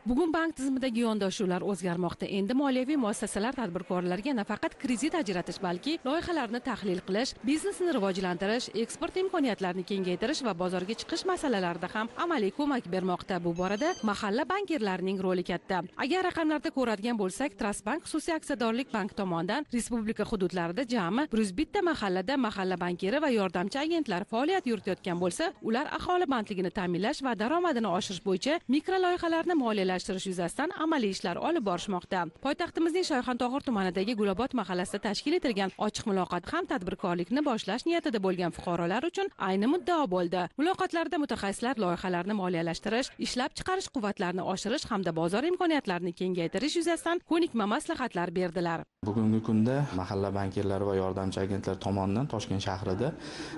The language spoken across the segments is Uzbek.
Bugun bank tizimidagi yondashuvlar o'zgarmoqda. Endi moliyaviy muassasalar tadbirkorlarga nafaqat kredit ajratish, balki loyihalarni tahlil qilish, biznesni rivojlantirish, eksport imkoniyatlarini kengaytirish va bozorga chiqish masalalarida ham amaliy ko'mak bermoqda. Bu borada mahalla bankirlarining roli katta. Agar raqamlarda ko'radigan bo'lsak, Trustbank xususiy aksiyadorlik bank tomonidan respublika hududlarida jami 101 mahallada mahalla bankiri va yordamchi agentlar faoliyat yuritayotgan bo'lsa, ular aholi bandligini ta'minlash va daromadini oshirish bo'yicha mikro loyihalarni moliyalashtirish yuzasidan amaliy ishlar olib borishmoqda. Poytaxtimizning Shoyxontohur tumanidagi Gulobod mahallasida tashkil etilgan ochiq muloqot ham tadbirkorlikni boshlash niyatida bo'lgan fuqarolar uchun ayni muddao bo'ldi. Muloqotlarda mutaxassislar loyihalarni moliyalashtirish, ishlab chiqarish quvvatlarini oshirish hamda bozor imkoniyatlarini kengaytirish yuzasidan ko'nikma maslahatlar berdilar. Bugungi kunda mahalla bankirlari va yordamchi agentlar tomonidan Toshkent shahrida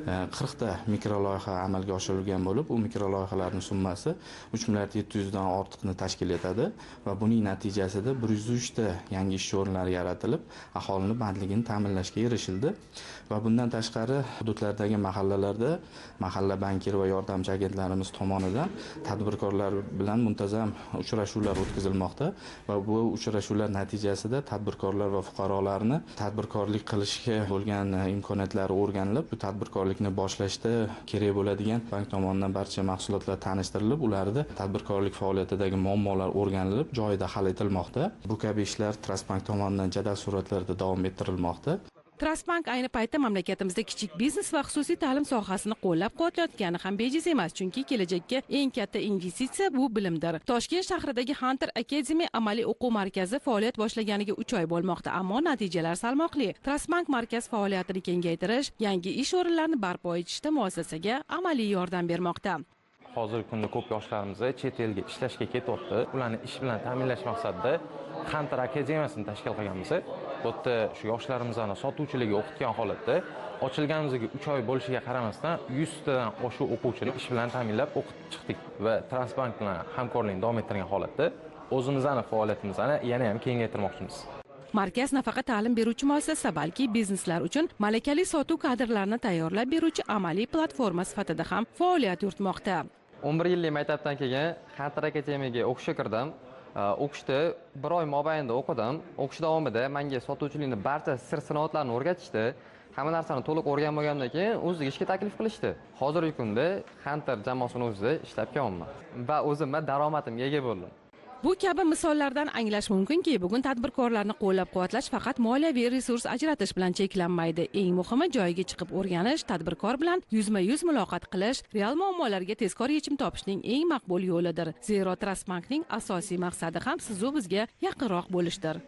40 ta mikro loyiha amalga oshirilgan bo'lib, u mikro loyihalarning summasi 3,7 dan ortiqni tashkil etadi va buning natijasida 103 ta yangi ish o'rinlari yaratilib, aholini bandligini ta'minlashga erishildi va bundan tashqari hududlardagi mahallalarda mahalla bankiri va yordamchi agentlarimiz tomonidan tadbirkorlar bilan muntazam uchrashuvlar o'tkazilmoqda va bu uchrashuvlar natijasida tadbirkorlar va fuqarolarni tadbirkorlik qilishga bo'lgan imkoniyatlari o'rganilib, bu tadbirkorlikni boshlashda kerak bo'ladigan bank tomonidan barcha mahsulotlar tanishtirilib, ularda tadbirkorlik faoliyatidagi muammolar o'rganilib, joyida hal etilmoqda. Bu kabi ishlar Trustbank tomonidan jadal sur'atlarda davom ettirilmoqda. Trustbank ayni paytda mamlakatimizda kichik biznes va xususiy ta'lim sohasini qo'llab-quvvatlayotgani ham bejiz emas, chunki kelajakka eng katta investitsiya bu bilimdir. Toshkent shahridagi Hunter Academy amaliy o'quv markazi faoliyat boshlaganiga 3 oy bo'lmoqda, ammo natijalar salmoqli. Trustbank markaz faoliyatini kengaytirish, yangi ish o'rinlarini barpo etishda muassasaga amaliy yordam bermoqda. Hozirgi kunda ko'p yoshlarimiz chet elga ishlashga ketyapti. Ularni ish bilan ta'minlash maqsadida Hunter Akademiyasini tashkil qilganmiz. Bu yerda shu yoshlarimizni sotuvchilikka o'qitgan holatda ochilganimizga 3 oy bo'lishiga qaramasdan 100 tadan oshiq o'quvchini ish bilan ta'minlab o'qitib chiqdik va Trustbank bilan hamkorlikni davom ettirgan holatda o'zimizning faoliyatimizni yana ham kengaytirmoqchimiz. Markaz nafaqat ta'lim beruvchi muassasa, balki bizneslar uchun malakali sotuv kadrlarini tayyorlab beruvchi amaliy platforma sifatida ham faoliyat yuritmoqda. 11 yillik maktabdan keyin Hunter Akademiyaga o'qishga kirdim. O'qishda 1 oy mobaynida o'qidim. O'qish davomida menga sotuvchilikning barcha sir-sinoatlarini o'rgatishdi. Hamma narsani to'liq o'rganmagandan keyin o'ziga ishga taklif qilishdi. Hozirgi kunda Hunter jamoasining o'zida ishlab kelyapman va o'zimga daromadimga ega bo'ldim. Bu kabi misollardan anglash mumkinki, bugun tadbirkorlarni qo'llab-quvvatlash faqat moliyaviy resurs ajratish bilan cheklanmaydi. Eng muhimi joyiga chiqib o'rganish, tadbirkor bilan yuzma-yuz muloqot qilish, real muammolarga tezkor yechim topishning eng maqbul yo'lidir. Zero Trustbankning asosiy maqsadi ham siz-u bizga yaqinroq bo'lishdir.